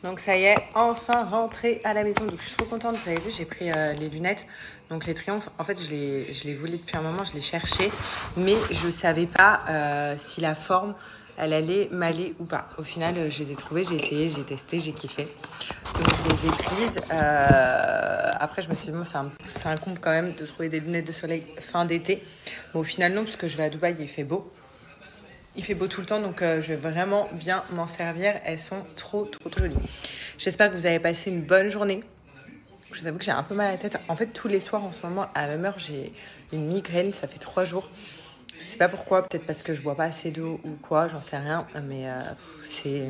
Donc ça y est, enfin rentrée à la maison. Donc je suis trop contente, vous avez vu, j'ai pris les lunettes. Donc les Triomphe, en fait je les voulais depuis un moment, je les cherchais. Mais je savais pas si la forme, elle allait m'aller ou pas. Au final, je les ai trouvées, j'ai essayé, j'ai testé, j'ai kiffé. Donc je les ai prises. Après je me suis dit, bon, c'est un comble quand même de trouver des lunettes de soleil fin d'été. Bon, au final non, parce que je vais à Dubaï, il fait beau. Il fait beau tout le temps, donc je vais vraiment bien m'en servir. Elles sont trop jolies. J'espère que vous avez passé une bonne journée. Je vous avoue que j'ai un peu mal à la tête. En fait, tous les soirs en ce moment, à la même heure, j'ai une migraine. Ça fait 3 jours. Je sais pas pourquoi. Peut-être parce que je bois pas assez d'eau ou quoi. J'en sais rien. Mais c'est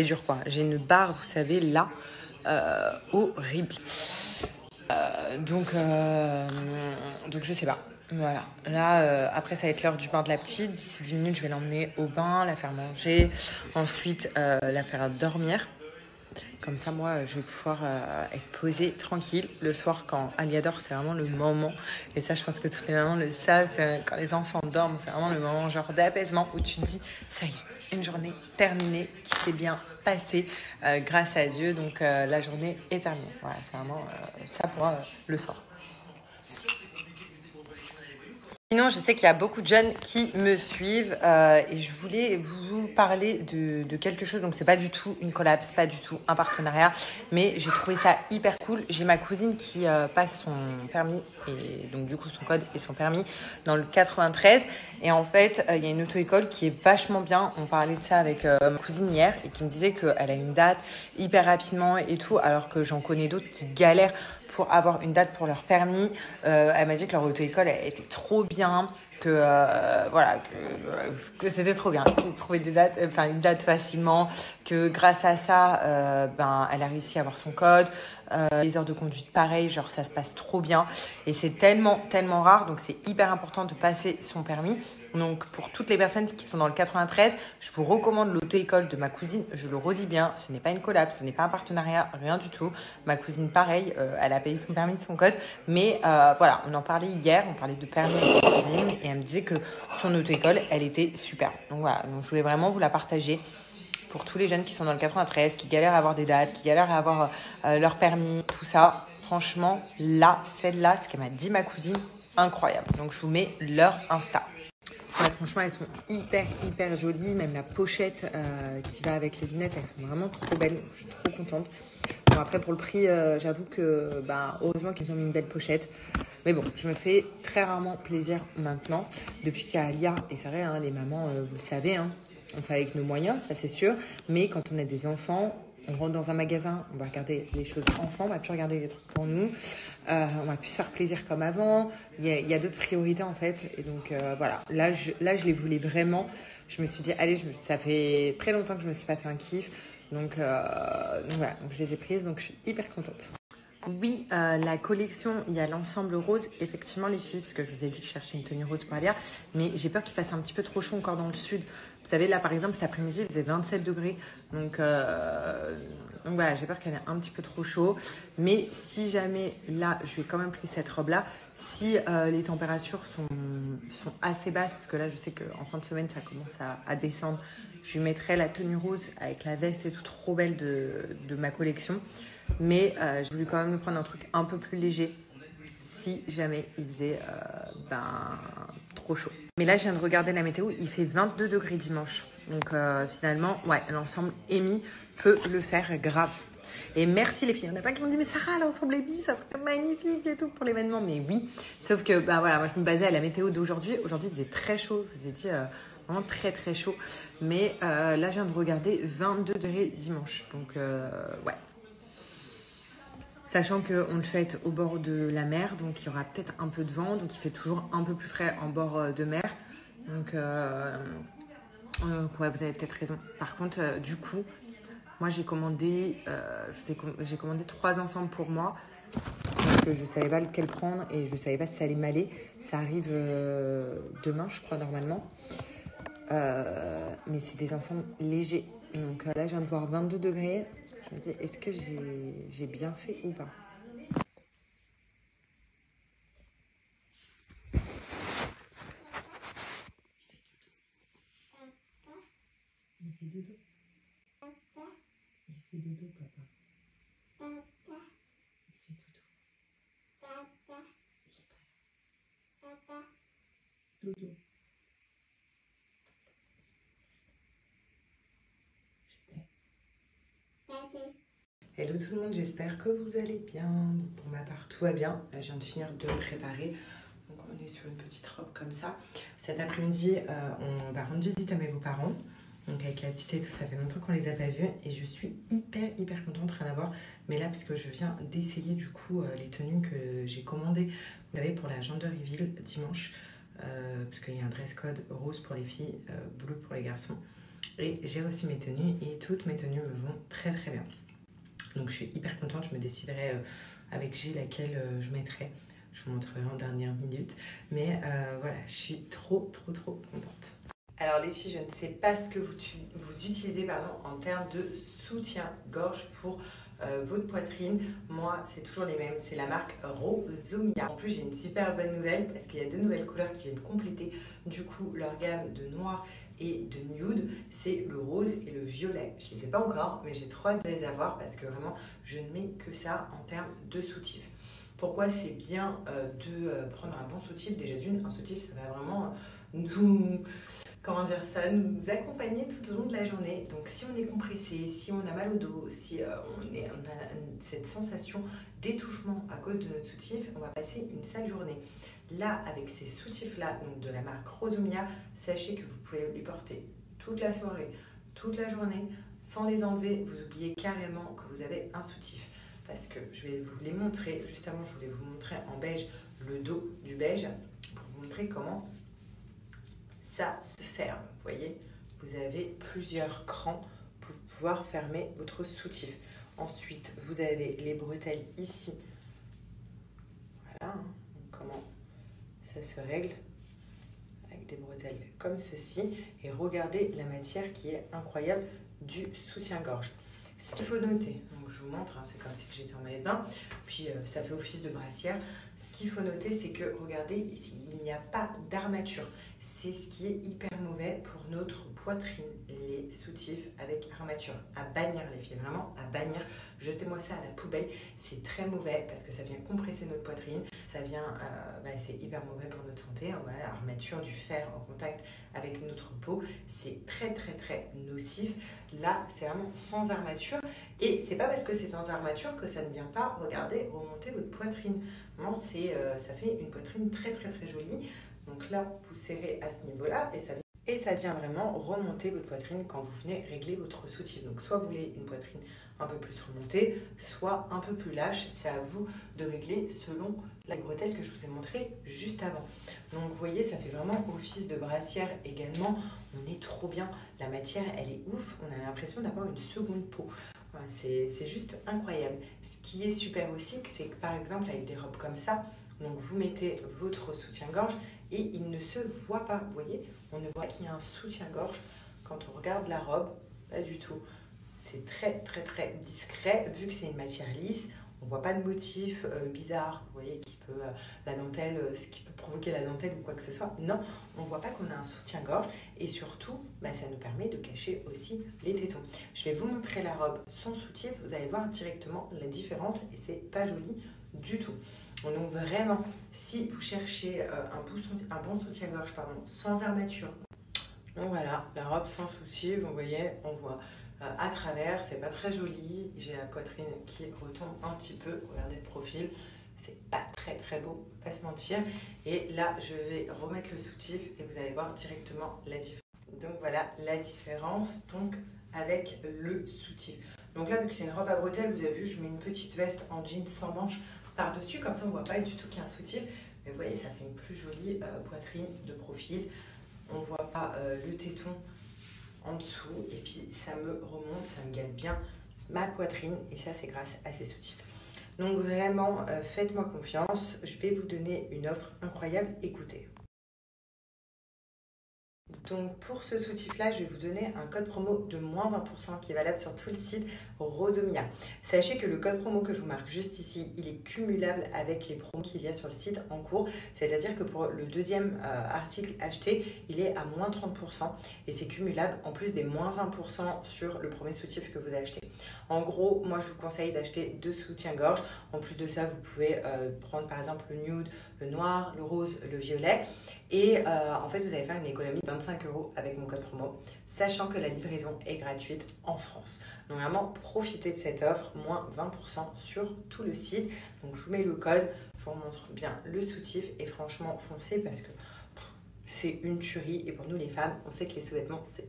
dur, quoi. J'ai une barre, vous savez, là, horrible. Donc je sais pas. Voilà. Là, après, ça va être l'heure du bain de la petite. D'ici 10 minutes, je vais l'emmener au bain, la faire manger. Ensuite, la faire dormir. Comme ça, moi, je vais pouvoir être posée tranquille. Le soir, quand Alia dort, c'est vraiment le moment. Et ça, je pense que toutes les mamans le savent. Quand les enfants dorment, c'est vraiment le moment genre d'apaisement où tu te dis, ça y est, une journée terminée qui s'est bien passée grâce à Dieu. Donc, la journée est terminée. Voilà, c'est vraiment ça pour le soir. Sinon, je sais qu'il y a beaucoup de jeunes qui me suivent et je voulais vous parler de quelque chose. Donc, c'est pas du tout une collab, c'est pas du tout un partenariat, mais j'ai trouvé ça hyper cool. J'ai ma cousine qui passe son permis et donc du coup son code et son permis dans le 93. Et en fait, il y a une auto-école qui est vachement bien. On parlait de ça avec ma cousine hier et qui me disait qu'elle a une date hyper rapidement et tout, alors que j'en connais d'autres qui galèrent pour avoir une date pour leur permis. Elle m'a dit que leur auto-école était trop bien, que voilà, que c'était trop bien, de trouver des dates, enfin une date facilement, que grâce à ça, elle a réussi à avoir son code. Les heures de conduite, pareil, genre ça se passe trop bien. Et c'est tellement rare, donc c'est hyper important de passer son permis. Donc pour toutes les personnes qui sont dans le 93, je vous recommande l'auto-école de ma cousine. Je le redis bien, ce n'est pas une collab, ce n'est pas un partenariat, rien du tout. Ma cousine, pareil, elle a payé son permis, son code. Mais voilà, on en parlait hier, on parlait de permis avec ma cousine et elle me disait que son auto-école, elle était super. Donc voilà, donc je voulais vraiment vous la partager pour tous les jeunes qui sont dans le 93, qui galèrent à avoir des dates, qui galèrent à avoir leur permis, tout ça. Franchement, là, celle-là, ce qu'elle m'a dit ma cousine, incroyable. Donc je vous mets leur Insta. Ouais, franchement, elles sont hyper jolies. Même la pochette qui va avec les lunettes, elles sont vraiment trop belles. Je suis trop contente. Bon, après, pour le prix, j'avoue que heureusement qu'ils ont mis une belle pochette. Mais bon, je me fais très rarement plaisir maintenant. Depuis qu'il y a Alia, et c'est vrai, hein, les mamans, vous le savez, hein, on fait avec nos moyens, ça c'est sûr. Mais quand on a des enfants, on rentre dans un magasin, on va regarder les choses enfants, on va plus regarder les trucs pour nous. On va plus se faire plaisir comme avant. Il y a d'autres priorités en fait. Et donc voilà, là je les voulais vraiment. Je me suis dit, allez, ça fait très longtemps que je me suis pas fait un kiff. Donc voilà, donc je les ai prises, donc je suis hyper contente. Oui, la collection, il y a l'ensemble rose, effectivement les filles, parce que je vous ai dit que je cherchais une tenue rose pour Alia, mais j'ai peur qu'il fasse un petit peu trop chaud encore dans le sud. Vous savez, là par exemple, cet après-midi, il faisait 27 degrés, donc voilà, j'ai peur qu'elle ait un petit peu trop chaud. Mais si jamais, là, je lui ai quand même pris cette robe-là, si les températures sont assez basses, parce que là, je sais qu'en fin de semaine, ça commence à descendre, je lui mettrai la tenue rose avec la veste et tout, trop belle de ma collection. Mais j'ai voulu quand même prendre un truc un peu plus léger si jamais il faisait trop chaud. Mais là, je viens de regarder la météo, il fait 22 degrés dimanche. Donc finalement, ouais, l'ensemble émis peut le faire grave. Et merci les filles. Il y en a pas qui m'ont dit, mais Sarah, l'ensemble émis, ça serait magnifique et tout pour l'événement. Mais oui, sauf que voilà, moi je me basais à la météo d'aujourd'hui. Aujourd'hui, il faisait très chaud. Je vous ai dit vraiment très chaud. Mais là, je viens de regarder 22 degrés dimanche. Donc ouais. Sachant qu'on le fait au bord de la mer, donc il y aura peut-être un peu de vent, donc il fait toujours un peu plus frais en bord de mer. Donc ouais, vous avez peut-être raison. Par contre, du coup, moi j'ai commandé 3 ensembles pour moi, parce que je ne savais pas lequel prendre et je ne savais pas si ça allait m'aller. Ça arrive demain, je crois, normalement. Mais c'est des ensembles légers. Donc là, je viens de voir 22 degrés. Je me dis, est-ce que j'ai bien fait ou pas? Fais dodo, papa. Papa. Fais dodo. Papa. Papa. Dodo. Papa. Hello tout le monde, j'espère que vous allez bien. Pour ma part, tout va bien. Je viens de finir de me préparer. Donc on est sur une petite robe comme ça. Cet après-midi, on va rendre visite à mes beaux-parents. Donc avec la petite et tout, ça fait longtemps qu'on les a pas vus. Et je suis hyper contente, rien à voir. Mais là, parce que je viens d'essayer du coup les tenues que j'ai commandées. Vous savez, pour la Gender Reveal dimanche. Parce qu'il y a un dress code rose pour les filles, bleu pour les garçons. Et j'ai reçu mes tenues et toutes mes tenues me vont très bien. Donc je suis hyper contente, je me déciderai avec G laquelle je mettrai. Je vous montrerai en dernière minute. Mais voilà, je suis trop contente. Alors les filles, je ne sais pas ce que vous utilisez en termes de soutien-gorge pour votre poitrine. Moi, c'est toujours les mêmes, c'est la marque Rosomia. En plus, j'ai une super bonne nouvelle parce qu'il y a 2 nouvelles couleurs qui viennent compléter du coup leur gamme de noir et de nude, c'est le rose et le violet. Je ne les ai pas encore, mais j'ai trop hâte de les avoir parce que vraiment, je ne mets que ça en termes de soutif. Pourquoi c'est bien de prendre un bon soutif? Déjà un soutif, ça va vraiment nous... Comment dire ça, nous accompagner tout au long de la journée. Donc si on est compressé, si on a mal au dos, si on a cette sensation d'étouffement à cause de notre soutif, on va passer une sale journée. Là, avec ces soutifs-là, donc de la marque Rosomia, sachez que vous pouvez les porter toute la soirée, toute la journée, sans les enlever. Vous oubliez carrément que vous avez un soutif. Parce que je vais vous les montrer. Juste avant, je voulais vous montrer en beige le dos du beige pour vous montrer comment ça se ferme. Vous voyez, vous avez plusieurs crans pour pouvoir fermer votre soutif. Ensuite, vous avez les bretelles ici. Voilà, comment ça se règle avec des bretelles comme ceci. Et regardez la matière qui est incroyable du soutien-gorge. Ce qu'il faut noter, donc je vous montre, c'est comme si j'étais en maillot de bain, puis ça fait office de brassière. Ce qu'il faut noter, c'est que, regardez, ici, il n'y a pas d'armature. C'est ce qui est hyper mauvais pour notre poitrine, les soutifs avec armature. À bannir les filles, vraiment à bannir. Jetez-moi ça à la poubelle, c'est très mauvais parce que ça vient compresser notre poitrine. Ça vient, c'est hyper mauvais pour notre santé. Voilà, armature, du fer en contact avec notre peau, c'est très nocif. Là, c'est vraiment sans armature. Et c'est pas parce que c'est sans armature que ça ne vient pas, regardez, remonter votre poitrine. Vraiment, ça fait une poitrine très jolie. Donc là, vous serrez à ce niveau-là et ça vient vraiment remonter votre poitrine quand vous venez régler votre soutif. Donc soit vous voulez une poitrine un peu plus remontée, soit un peu plus lâche. C'est à vous de régler selon la bretelle que je vous ai montrée juste avant. Donc vous voyez, ça fait vraiment office de brassière également. On est trop bien. La matière, elle est ouf. On a l'impression d'avoir une seconde peau. Voilà, c'est juste incroyable. Ce qui est super aussi, c'est que par exemple avec des robes comme ça, donc vous mettez votre soutien-gorge et il ne se voit pas. Vous voyez, on ne voit qu'il y a un soutien-gorge quand on regarde la robe, pas du tout. C'est très discret vu que c'est une matière lisse. On ne voit pas de motif bizarre, vous voyez, la dentelle, ce qui peut provoquer la dentelle ou quoi que ce soit. Non, on ne voit pas qu'on a un soutien-gorge et surtout, ça nous permet de cacher aussi les tétons. Je vais vous montrer la robe sans soutif, vous allez voir directement la différence et c'est pas joli du tout. Donc vraiment, si vous cherchez un bon soutien-gorge sans armature, donc voilà, la robe sans soutif, vous voyez, on voit à travers, c'est pas très joli. J'ai la poitrine qui retombe un petit peu, regardez le profil, c'est pas très beau, pas se mentir. Et là, je vais remettre le soutif et vous allez voir directement la différence. Donc voilà la différence donc avec le soutif. Donc là, vu que c'est une robe à bretelles, vous avez vu, je mets une petite veste en jean sans manches par-dessus, comme ça on voit pas du tout qu'il y a un soutif. Mais vous voyez, ça fait une plus jolie poitrine de profil. On voit pas le téton en dessous et puis ça me remonte, ça me gâte bien ma poitrine et ça c'est grâce à ces soutifs. Donc vraiment, faites-moi confiance, je vais vous donner une offre incroyable, écoutez. Donc pour ce soutif-là, je vais vous donner un code promo de moins 20% qui est valable sur tout le site Rosomia. Sachez que le code promo que je vous marque juste ici, il est cumulable avec les promos qu'il y a sur le site en cours. C'est-à-dire que pour le deuxième article acheté, il est à moins 30% et c'est cumulable en plus des moins 20% sur le premier soutif que vous avez acheté. En gros, moi je vous conseille d'acheter 2 soutiens-gorge. En plus de ça, vous pouvez prendre par exemple le nude, le noir, le rose, le violet. Et en fait, vous allez faire une économie de 25 € avec mon code promo, sachant que la livraison est gratuite en France. Donc vraiment, profitez de cette offre, moins 20% sur tout le site. Donc je vous mets le code, je vous montre bien le soutif et franchement, foncez parce que c'est une tuerie. Et pour nous les femmes, on sait que les sous-vêtements, c'est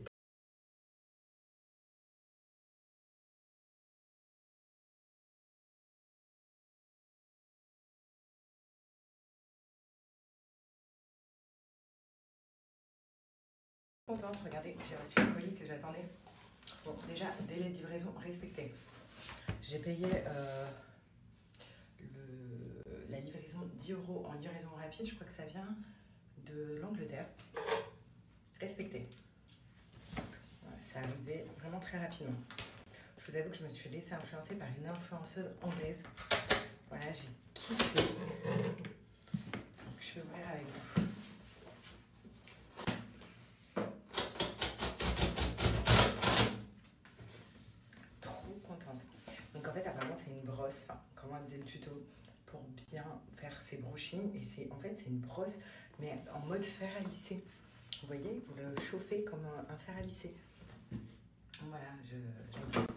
contente. Regardez, j'ai reçu un colis que j'attendais. Bon, déjà, délai de livraison respecté. J'ai payé la livraison 10 € en livraison rapide. Je crois que ça vient de l'Angleterre. Respecté. Voilà, ça arrivait vraiment très rapidement. Je vous avoue que je me suis laissée influencer par une influenceuse anglaise. Voilà, j'ai kiffé. Donc, je vais ouvrir avec vous. Trop contente. Donc, en fait, apparemment, c'est une brosse. Enfin, comment elle faisait le tuto pour bien faire ses brochings. Et en fait, c'est une brosse, mais en mode fer à lisser. Vous voyez, vous le chauffez comme un fer à lisser. Voilà, j'adore.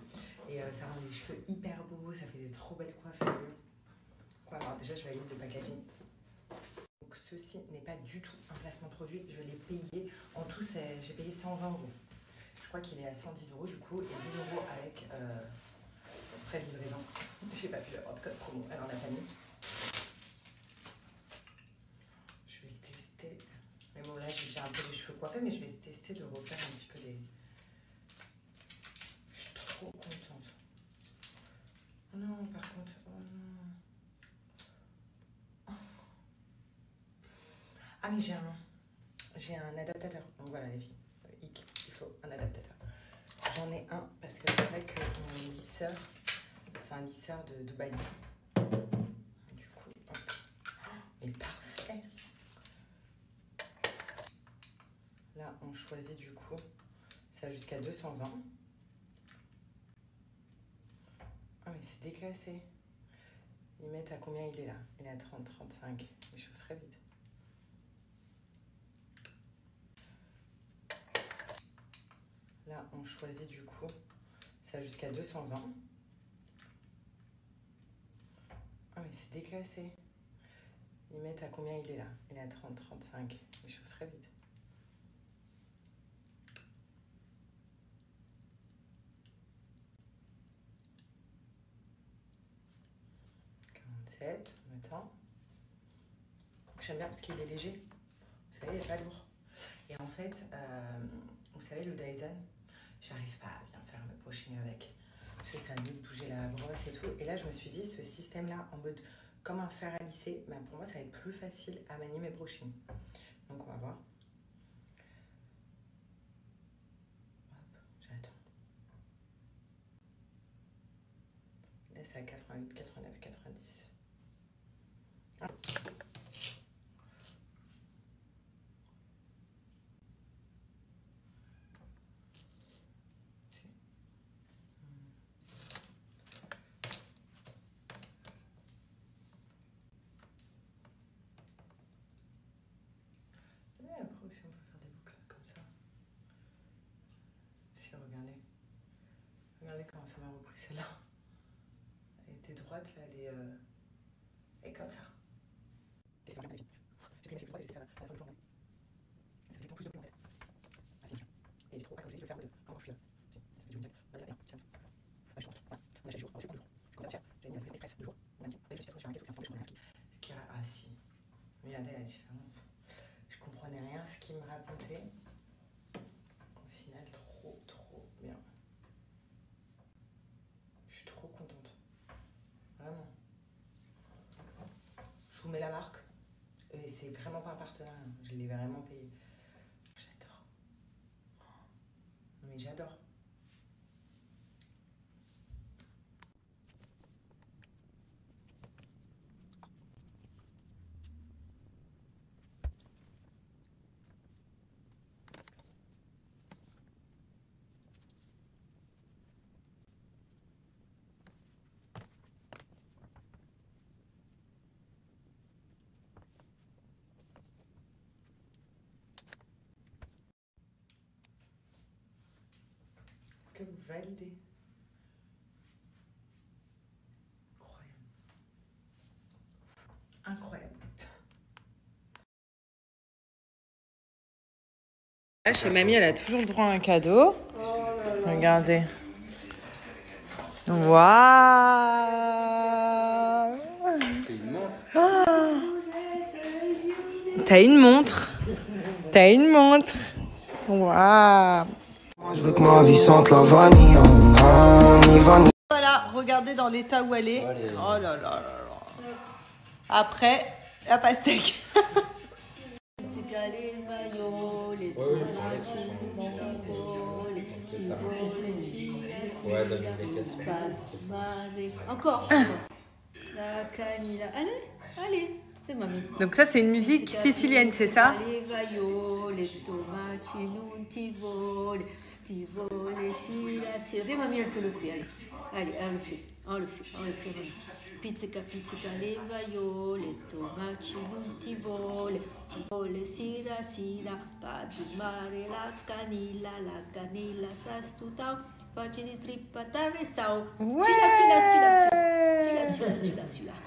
Et ça rend les cheveux hyper beaux, ça fait des trop belles coiffures. Alors déjà, je valide le packaging. Donc ceci n'est pas du tout un placement produit, je l'ai payé. En tout, j'ai payé 120 €. Je crois qu'il est à 110 € du coup, et 10 € avec frais de livraison. J'ai pas pu avoir de code promo, elle en a pas mis. Je vais le tester. Mais bon, là, j'ai déjà un peu les cheveux coiffés, mais je vais tester de refaire un petit peu des... Je suis trop contente. Oh non, par contre, oh non. Ah, mais j'ai un adaptateur. Donc voilà, les filles, il faut un adaptateur. J'en ai un parce que c'est vrai que mon lisseur, c'est un lisseur de Dubaï. Du coup, hop. Mais parfait. Là, on choisit du coup, ça jusqu'à 220. Ah, mais c'est déclassé. Ils mettent à combien il est là? Il est à 30, 35. Mais je chauffe très vite. Là, on choisit du coup, ça jusqu'à 220. Ah, mais c'est déclassé. Ils mettent à combien il est là? Il est à 30, 35. Mais je chauffe très vite. Attends. J'aime bien parce qu'il est léger. Vous savez, il n'est pas lourd. Et en fait, vous savez, le Dyson, j'arrive pas à bien faire mes brushing avec. Parce que ça a mieux de bouger la brosse et tout. Et là, je me suis dit, ce système-là, en mode comme un fer à lisser, ben pour moi, ça va être plus facile à manier mes brushing. Donc, on va voir. Hop, j'attends. Là, c'est à 88, 89, 90. Ah. Après aussi, on peut faire des boucles comme ça. Si, regardez. Regardez comment ça m'a repris celle-là. Elle était droite, là, elle est comme ça. C'est ça, j'ai pris la droite et j'ai fait à la fin du jour. Ça fait plus de plus en fait. Ah, c'est bien. Et il est trop. Ah, comme je dis, je vais faire en mode. Ah, moi, je suis là. Si, c'est du nickel. Allez, allez, tiens. Ah, je compte. Ouais. On a déjà 2 jours. Ensuite, 2 jours. Je compte tiens. J'ai mis un express 2 jours. On a dit. Allez, je sais sur un gâteau, c'est un sandwich, je connais un ce qui a. Ah, si. Regardez la différence. Je comprenais rien ce qu'il me racontait. Au final, trop bien. Je suis trop contente. Vraiment. Je vous mets la marque. Et c'est vraiment pas un partenariat. Je l'ai vraiment payé. J'adore. Mais j'adore. Est-ce que vous validez? Incroyable. Là, chez mamie, elle a toujours le droit à un cadeau. Regardez. Waouh! T'as une montre. T'as une montre. Waouh! Je veux que ma vie sente la vanille. Voilà, regardez dans l'état où elle est. Oh là là là là. Après, la pastèque. Encore. La Camilla. Allez, allez. Fais mamie. Donc ça, c'est une musique sicilienne, c'est ça? Les tomati non ti vole, si la si. Fais mamie, elle te le fait. Allez, allez, elle le fait. On le fait, mamie. Pizzica, pizzica, le vaiole, tomati non ti vole, si la, pas du mare, la canilla, sa stutau, facci di trippa, t'arrestau. Ouais. Celui-là.